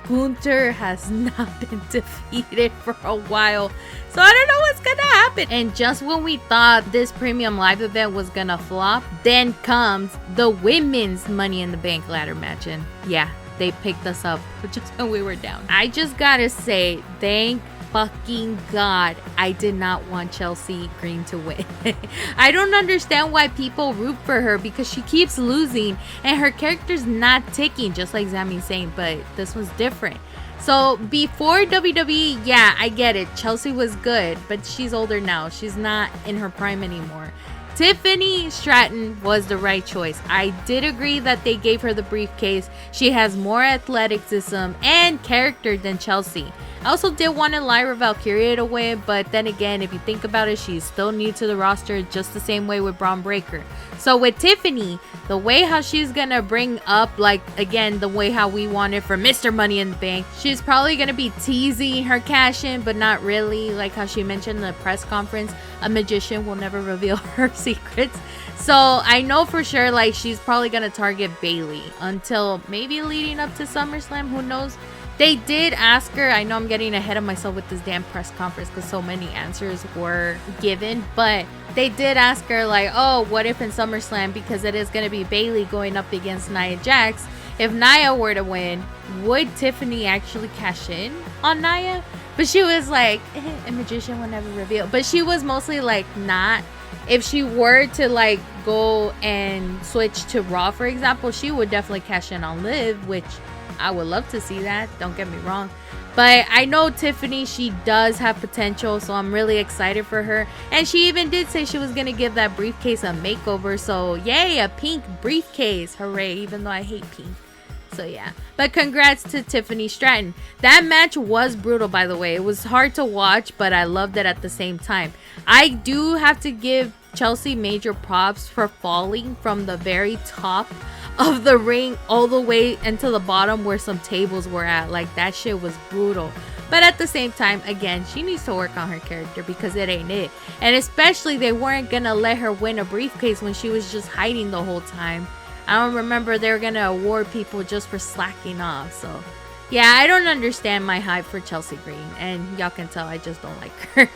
Speaker 1: Gunther has not been defeated for a while. So I don't know what's gonna happen. And just when we thought this premium live event was gonna flop, then comes the women's Money in the Bank ladder match. And yeah, they picked us up just when we were down. I just gotta say, thank fucking God I did not want Chelsea Green to win. I don't understand why people root for her, because she keeps losing and her character's not ticking, just like Zami's saying, but this one's different. So before WWE, yeah, I get it, Chelsea was good, but she's older now. She's not in her prime anymore. Tiffany Stratton was the right choice. I did agree that they gave her the briefcase. She has more athleticism and character than Chelsea. I also did want Lyra Valkyria to win, but then again, if you think about it, she's still new to the roster, just the same way with Braun Breaker. So with Tiffany, the way how she's gonna bring up, like, again, the way how we want it for Mr. Money in the Bank, she's probably gonna be teasing her cash in, but not really, like how she mentioned in the press conference, a magician will never reveal her secrets. So I know for sure, like, she's probably gonna target Bayley until maybe leading up to SummerSlam, who knows. They did ask her, I know I'm getting ahead of myself with this damn press conference because so many answers were given, but they did ask her, like, oh, what if in SummerSlam, because it is going to be Bayley going up against Nia Jax, if Nia were to win, would Tiffany actually cash in on Nia? But she was like, a magician will never reveal. But she was mostly like, not. If she were to, like, go and switch to Raw, for example, she would definitely cash in on Liv, which I would love to see that, don't get me wrong. But I know Tiffany, she does have potential, so I'm really excited for her. And she even did say she was going to give that briefcase a makeover. So yay, a pink briefcase. Hooray, even though I hate pink. So yeah, but congrats to Tiffany Stratton. That match was brutal, by the way. It was hard to watch, but I loved it at the same time. I do have to give Chelsea major props for falling from the very top of the ring all the way into the bottom where some tables were at. Like, that shit was brutal. But at the same time, again, she needs to work on her character, because it ain't it. And especially, they weren't gonna let her win a briefcase when she was just hiding the whole time. I don't remember they were gonna award people just for slacking off. So yeah, I don't understand my hype for Chelsea Green, and y'all can tell I just don't like her.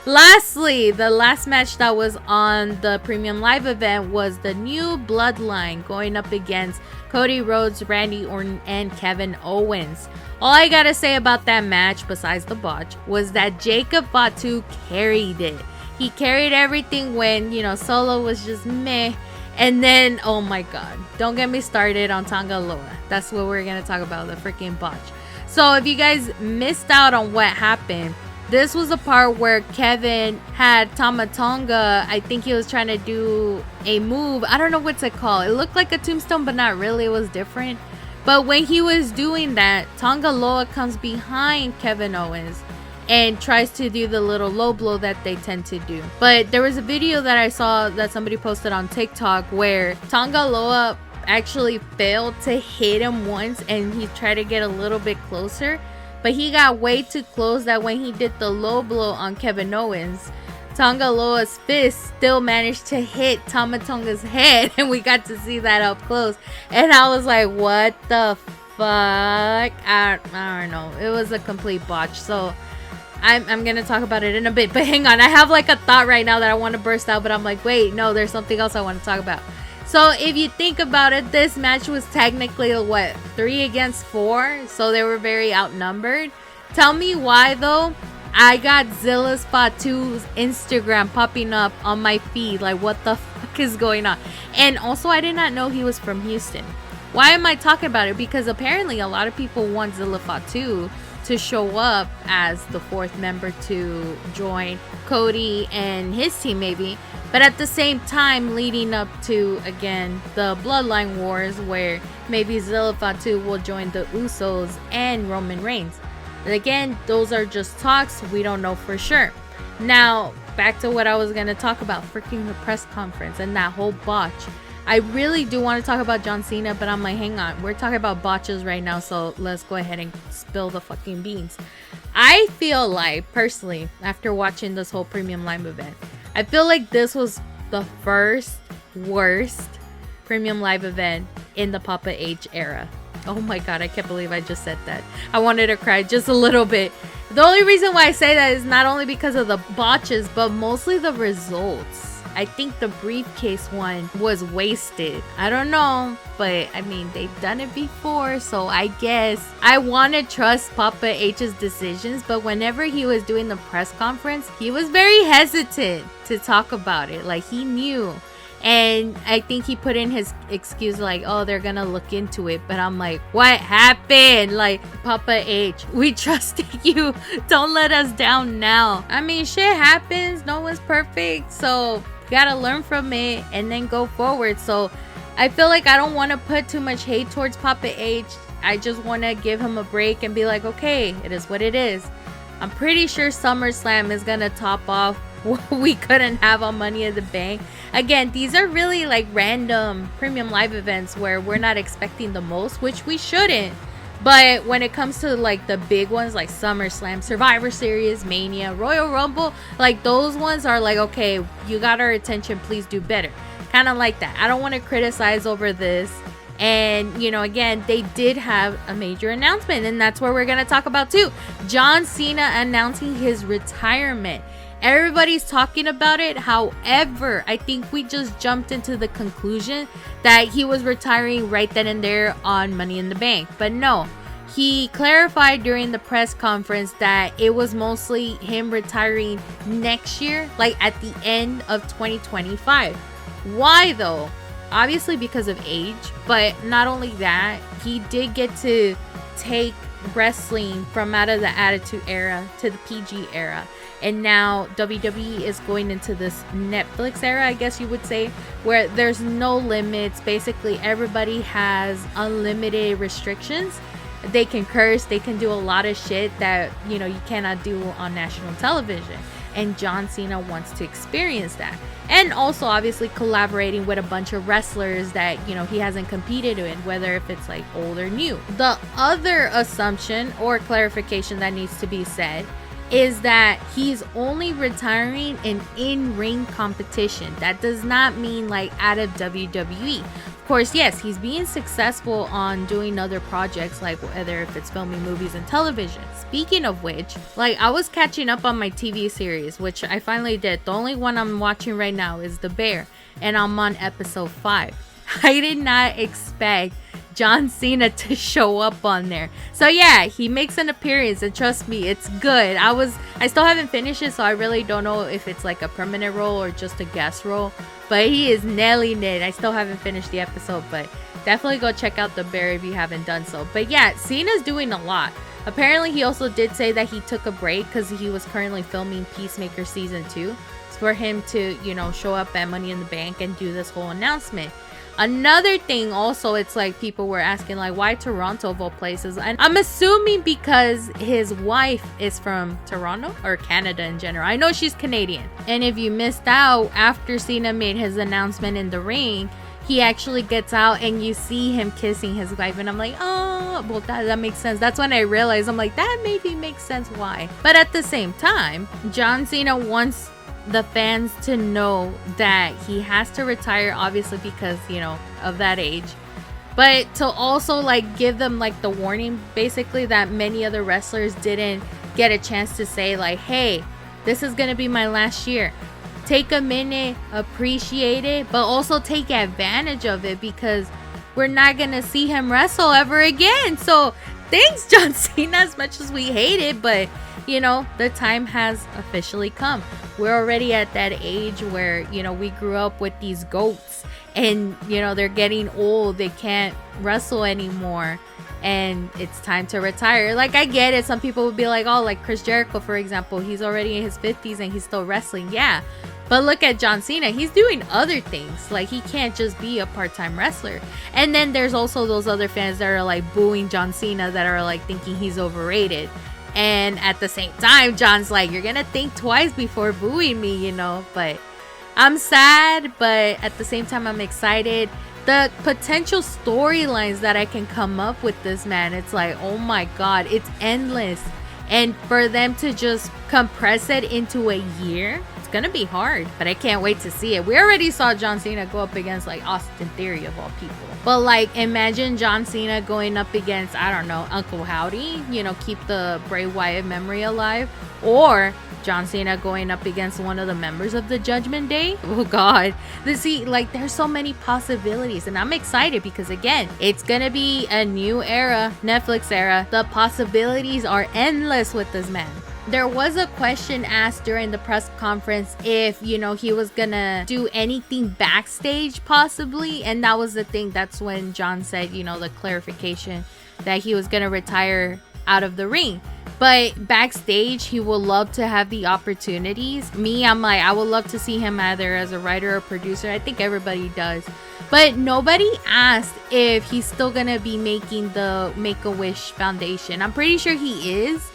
Speaker 1: Lastly, the last match that was on the Premium Live event was the New Bloodline going up against Cody Rhodes, Randy Orton, and Kevin Owens. All I gotta say about that match, besides the botch, was that Jacob Fatu carried it. He carried everything when, Solo was just meh. And then, oh my god, don't get me started on Tonga Loa. That's what we're gonna talk about, the freaking botch. So if you guys missed out on what happened, this was a part where Kevin had Tama Tonga. I think he was trying to do a move. I don't know what's it called. It looked like a tombstone, but not really. It was different. But when he was doing that, Tonga Loa comes behind Kevin Owens and tries to do the little low blow that they tend to do. But there was a video that I saw that somebody posted on TikTok where Tonga Loa actually failed to hit him once, and he tried to get a little bit closer, but he got way too close that when he did the low blow on Kevin Owens, Tonga Loa's fist still managed to hit Tama Tonga's head, and we got to see that up close. And I was like, what the fuck? I don't know. It was a complete botch. So I'm gonna talk about it in a bit, but hang on, I have like a thought right now that I want to burst out, but I'm like, wait, no, there's something else I want to talk about. So if you think about it, this match was technically what, 3 against 4, so they were very outnumbered. Tell me why though. I got Zilla Spot 2's Instagram popping up on my feed. Like, what the fuck is going on? And also, I did not know he was from Houston. Why am I talking about it? Because apparently a lot of people want Zilla Spot 2 to show up as the 4th member to join Cody and his team maybe. But at the same time, leading up to, again, the Bloodline Wars, where maybe Zilla Spot 2 will join the Usos and Roman Reigns. Again, those are just talks. We don't know for sure. Now, back to what I was going to talk about. Freaking the press conference and that whole botch. I really do want to talk about John Cena, but I'm like, hang on. We're talking about botches right now, so let's go ahead and spill the fucking beans. I feel like, personally, after watching this whole Premium Live event, I feel like this was the first worst Premium Live event in the Papa H era. Oh my god, I can't believe I just said that. I wanted to cry just a little bit. The only reason why I say that is not only because of the botches, but mostly the results. I think the briefcase one was wasted. I don't know, but I mean, they've done it before, so I guess I want to trust Papa H's decisions, but whenever he was doing the press conference, he was very hesitant to talk about it. Like, he knew. And I think he put in his excuse like, oh, they're gonna look into it. But I'm like, what happened? Like, Papa H, we trusted you. Don't let us down now. I mean, shit happens. No one's perfect. So, gotta learn from it and then go forward. So, I feel like I don't want to put too much hate towards Papa H. I just want to give him a break and be like, okay, it is what it is. I'm pretty sure SummerSlam is gonna top off what we couldn't have on Money in the Bank. Again, these are really like random Premium Live events where we're not expecting the most, which we shouldn't. But when it comes to like the big ones like SummerSlam, Survivor Series, Mania, Royal Rumble, like those ones are like, okay, you got our attention, please do better. Kind of like that. I don't want to criticize over this. And, you know, again, they did have a major announcement, and that's what we're going to talk about too. John Cena announcing his retirement. Everybody's talking about it. However, I think we just jumped into the conclusion that he was retiring right then and there on Money in the Bank. But no, he clarified during the press conference that it was mostly him retiring next year, like at the end of 2025. Why though? Obviously because of age, but not only that, he did get to take wrestling from out of the Attitude Era to the PG era. And now WWE is going into this Netflix era, I guess you would say, where there's no limits. Basically, everybody has unlimited restrictions. They can curse, they can do a lot of shit that, you know, you cannot do on national television. And John Cena wants to experience that. And also, obviously, collaborating with a bunch of wrestlers that, you know, he hasn't competed in, whether if it's like old or new. The other assumption or clarification that needs to be said is that he's only retiring in-ring competition. That does not mean like out of WWE. Of course, yes, he's being successful on doing other projects, like whether if it's filming movies and television. Speaking of which, like, I was catching up on my TV series, which I finally did. The only one I'm watching right now is The Bear, and I'm on episode 5. I did not expect John Cena to show up on there. So yeah, he makes an appearance, and trust me, it's good. I still haven't finished it, so I really don't know if it's like a permanent role or just a guest role, but he is nailing it. I still haven't finished the episode, but definitely go check out The Bear if you haven't done so. But yeah, Cena's doing a lot. Apparently he also did say that he took a break because he was currently filming Peacemaker season 2. It's for him to, you know, show up at Money in the Bank and do this whole announcement. Another thing also, it's like people were asking like, why Toronto of all places? And I'm assuming because his wife is from Toronto or Canada in general. I know she's Canadian. And if you missed out, after Cena made his announcement in the ring, he actually gets out and you see him kissing his wife, and I'm like, oh, well, that makes sense. That's when I realized, I'm like, that maybe makes sense why. But at the same time, John Cena wants the fans to know that he has to retire, obviously because, you know, of that age, but to also like give them like the warning basically that many other wrestlers didn't get a chance to say like, hey, this is gonna be my last year. take a minute, appreciate it, but also take advantage of it, because we're not gonna see him wrestle ever again. So thanks, John Cena, as much as we hate it, but you know, the time has officially come. We're already at that age where, you know, we grew up with these goats, and you know, they're getting old, they can't wrestle anymore, and it's time to retire. Like, I get it, some people would be like, oh, like Chris Jericho, for example, he's already in his 50s and he's still wrestling. Yeah, but look at John Cena, he's doing other things. Like, he can't just be a part-time wrestler. And then there's also those other fans that are like booing John Cena, that are like thinking he's overrated. And at the same time, John's like, you're gonna think twice before booing me, you know. But I'm sad, but at the same time, I'm excited. The potential storylines that I can come up with this man, it's like, oh my god, it's endless. And for them to just compress it into a year, it's gonna be hard, but I can't wait to see it. We already saw John Cena go up against like Austin Theory, of all people. But like, imagine John Cena going up against, I don't know, Uncle Howdy, you know, keep the Bray Wyatt memory alive. Or John Cena going up against one of the members of the Judgment Day. Oh god. See, like, there's so many possibilities, and I'm excited because, again, it's gonna be a new era, Netflix era. The possibilities are endless with this man. There was a question asked during the press conference if, you know, he was gonna do anything backstage possibly, and that was the thing. That's when John said, you know, the clarification that he was gonna retire out of the ring. But backstage, he will love to have the opportunities. Me, I'm like, I would love to see him either as a writer or producer. I think everybody does. But nobody asked if he's still gonna be making the Make-A-Wish Foundation. I'm pretty sure he is.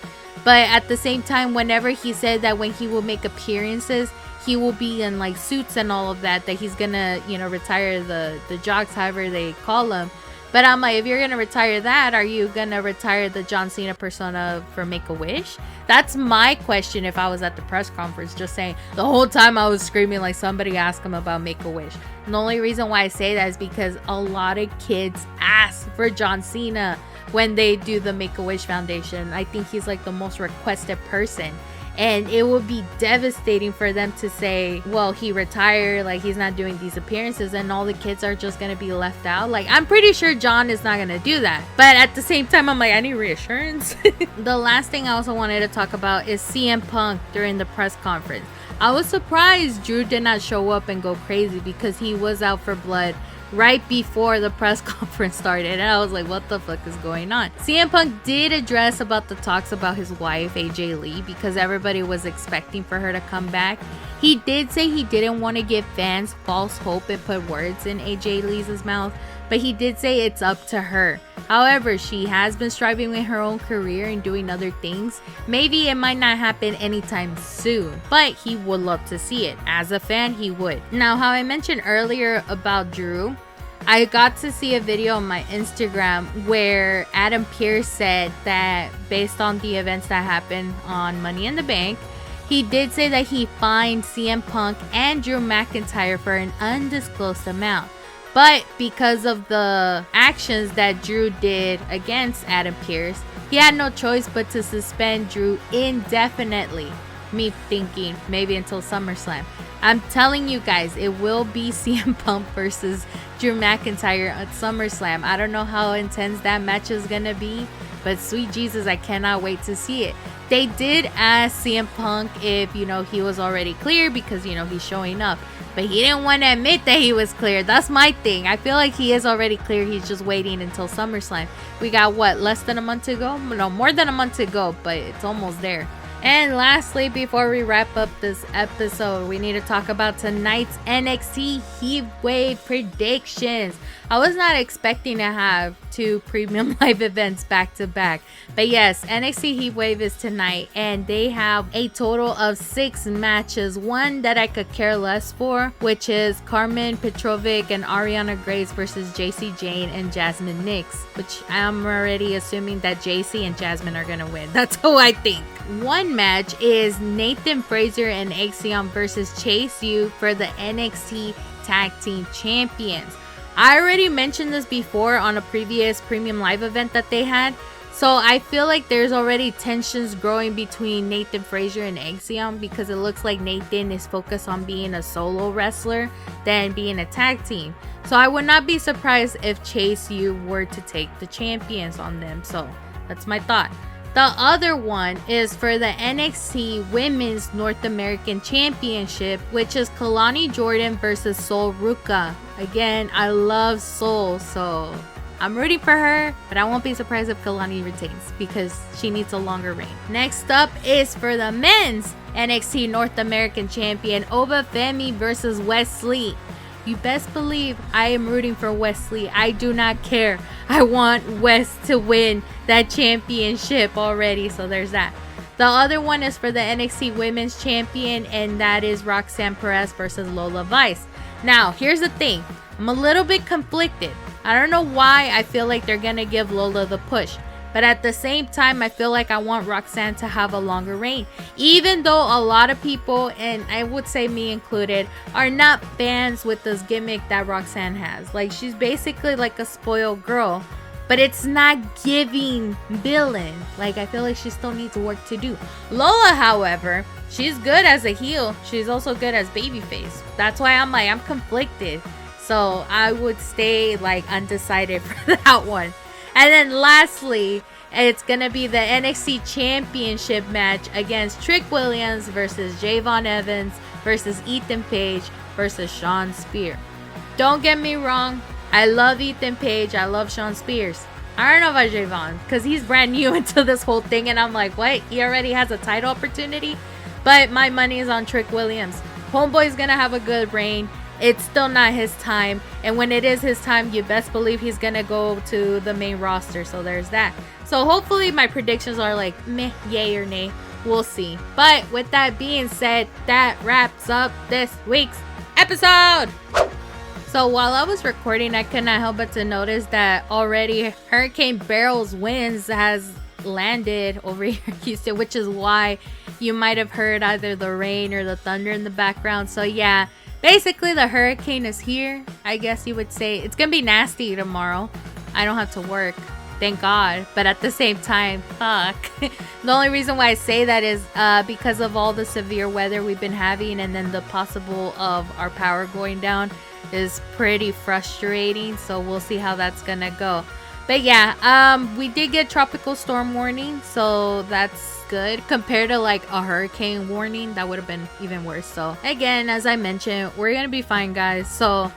Speaker 1: But at the same time, whenever he said that when he will make appearances, he will be in like suits and all of that, that he's gonna, you know, retire the jocks, however they call them. But I'm like, if you're gonna retire that, are you gonna retire the John Cena persona for Make-A-Wish? That's my question if I was at the press conference, just saying. The whole time I was screaming like somebody asked him about Make-A-Wish. And the only reason why I say that is because a lot of kids ask for John Cena when they do the Make-A-Wish Foundation. I think he's like the most requested person. And it would be devastating for them to say, well, he retired, like he's not doing these appearances, and all the kids are just gonna be left out. Like, I'm pretty sure John is not gonna do that. But at the same time, I'm like, I need reassurance. The last thing I also wanted to talk about is CM Punk during the press conference. I was surprised Drew did not show up and go crazy, because he was out for blood right before the press conference started, and I was like, what the fuck is going on? CM Punk did address about the talks about his wife AJ Lee, because everybody was expecting for her to come back. He did say he didn't want to give fans false hope and put words in AJ Lee's mouth, but he did say it's up to her. However, she has been striving with her own career and doing other things. Maybe it might not happen anytime soon, but he would love to see it. As a fan, he would. Now, how I mentioned earlier about Drew, I got to see a video on my Instagram where Adam Pearce said that based on the events that happened on Money in the Bank, he did say that he fined CM Punk and Drew McIntyre for an undisclosed amount. But because of the actions that Drew did against Adam Pearce, he had no choice but to suspend Drew indefinitely. Me thinking maybe until SummerSlam. I'm telling you guys, it will be CM Punk versus Drew McIntyre at SummerSlam. I don't know how intense that match is gonna be, but sweet Jesus, I cannot wait to see it. They did ask CM Punk if, you know, he was already clear, because, you know, he's showing up. But he didn't want to admit that he was clear. That's my thing. I feel like he is already clear. He's just waiting until SummerSlam. We got, what, less than a month to go? No, more than a month to go, but it's almost there. And lastly, before we wrap up this episode, we need to talk about tonight's NXT Heatwave predictions. I was not expecting to have 2 premium live events back to back. But yes, NXT Heatwave is tonight, and they have a total of 6 matches. One that I could care less for, which is Carmen Petrovic and Ariana Grace versus JC Jane and Jasmine Nix, which I'm already assuming that JC and Jasmine are going to win. That's how I think. One match is Nathan Frazer and Axiom versus Chase U for the NXT Tag Team Champions. I already mentioned this before on a previous premium live event that they had. So I feel like there's already tensions growing between Nathan Frazier and Axiom, because it looks like Nathan is focused on being a solo wrestler than being a tag team. So I would not be surprised if Chase U were to take the champions on them. So that's my thought. The other one is for the NXT Women's North American Championship, which is Kalani Jordan versus Sol Ruka. Again, I love Sol, so I'm rooting for her, but I won't be surprised if Kalani retains because she needs a longer reign. Next up is for the men's NXT North American Champion, Obafemi versus Wesley. You best believe I am rooting for Wesley. I do not care. I want Wes to win that championship already, so there's that. The other one is for the NXT Women's Champion, and that is Roxanne Perez versus Lola Vice. Now, here's the thing. I'm a little bit conflicted. I don't know why I feel like they're gonna give Lola the push, but at the same time I feel like I want Roxanne to have a longer reign, even though a lot of people, and I would say me included, are not fans with this gimmick that Roxanne has. Like, she's basically like a spoiled girl, but it's not giving villain. Like, I feel like she still needs work to do. Lola, however, she's good as a heel. She's also good as babyface. That's why I'm conflicted. So I would stay like undecided for that one. And then lastly, it's going to be the NXT Championship match against Trick Williams versus Javon Evans versus Ethan Page versus Sean Spears. Don't get me wrong. I love Ethan Page. I love Sean Spears. I don't know about Javon because he's brand new into this whole thing. And I'm like, what? He already has a title opportunity? But my money is on Trick Williams. Homeboy's going to have a good reign. It's still not his time, and when it is his time, you best believe he's gonna go to the main roster. So there's that. So hopefully my predictions are like meh, yay or nay. We'll see. But with that being said, that wraps up this week's episode. So while I was recording, I could not help but to notice that already Hurricane Barrel's Winds has landed over here in Houston, which is why you might have heard either the rain or the thunder in the background. So yeah, basically the hurricane is here. I guess you would say it's gonna be nasty tomorrow. I don't have to work, thank God, but at the same time, fuck. The only reason why I say that is because of all the severe weather we've been having, and then the possible of our power going down is pretty frustrating. So we'll see how that's gonna go. But yeah, we did get tropical storm warning, so that's good compared to like a hurricane warning. That would have been even worse. So again, as I mentioned, we're gonna be fine, guys. So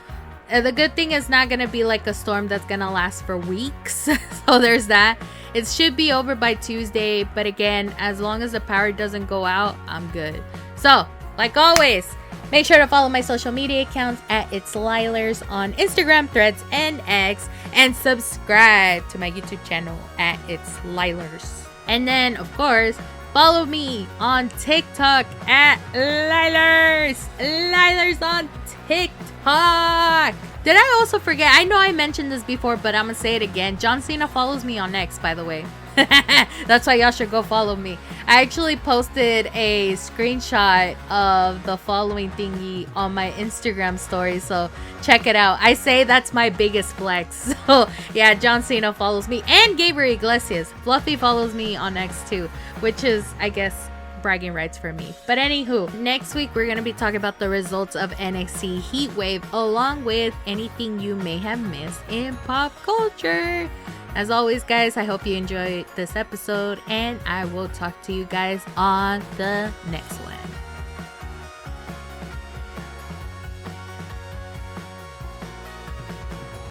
Speaker 1: the good thing is not gonna be like a storm that's gonna last for weeks. So there's that. It should be over by Tuesday, but again, as long as the power doesn't go out, I'm good. So like always, make sure to follow my social media accounts at It's Lielers on Instagram, Threads, and X, and subscribe to my YouTube channel at It's Lielers. And then, of course, follow me on TikTok at Lielers. Lielers on TikTok. Did I also forget? I know I mentioned this before, but I'm going to say it again. John Cena follows me on X, by the way. That's why y'all should go follow me. I actually posted a screenshot of the following thingy on my Instagram story, so check it out. I say that's my biggest flex. So yeah, John Cena follows me, and Gabriel Iglesias. Fluffy follows me on X too, which is, I guess, bragging rights for me. But anywho, next week we're gonna be talking about the results of NXT Heatwave, along with anything you may have missed in pop culture. As always, guys, I hope you enjoyed this episode, and I will talk to you guys on the next one.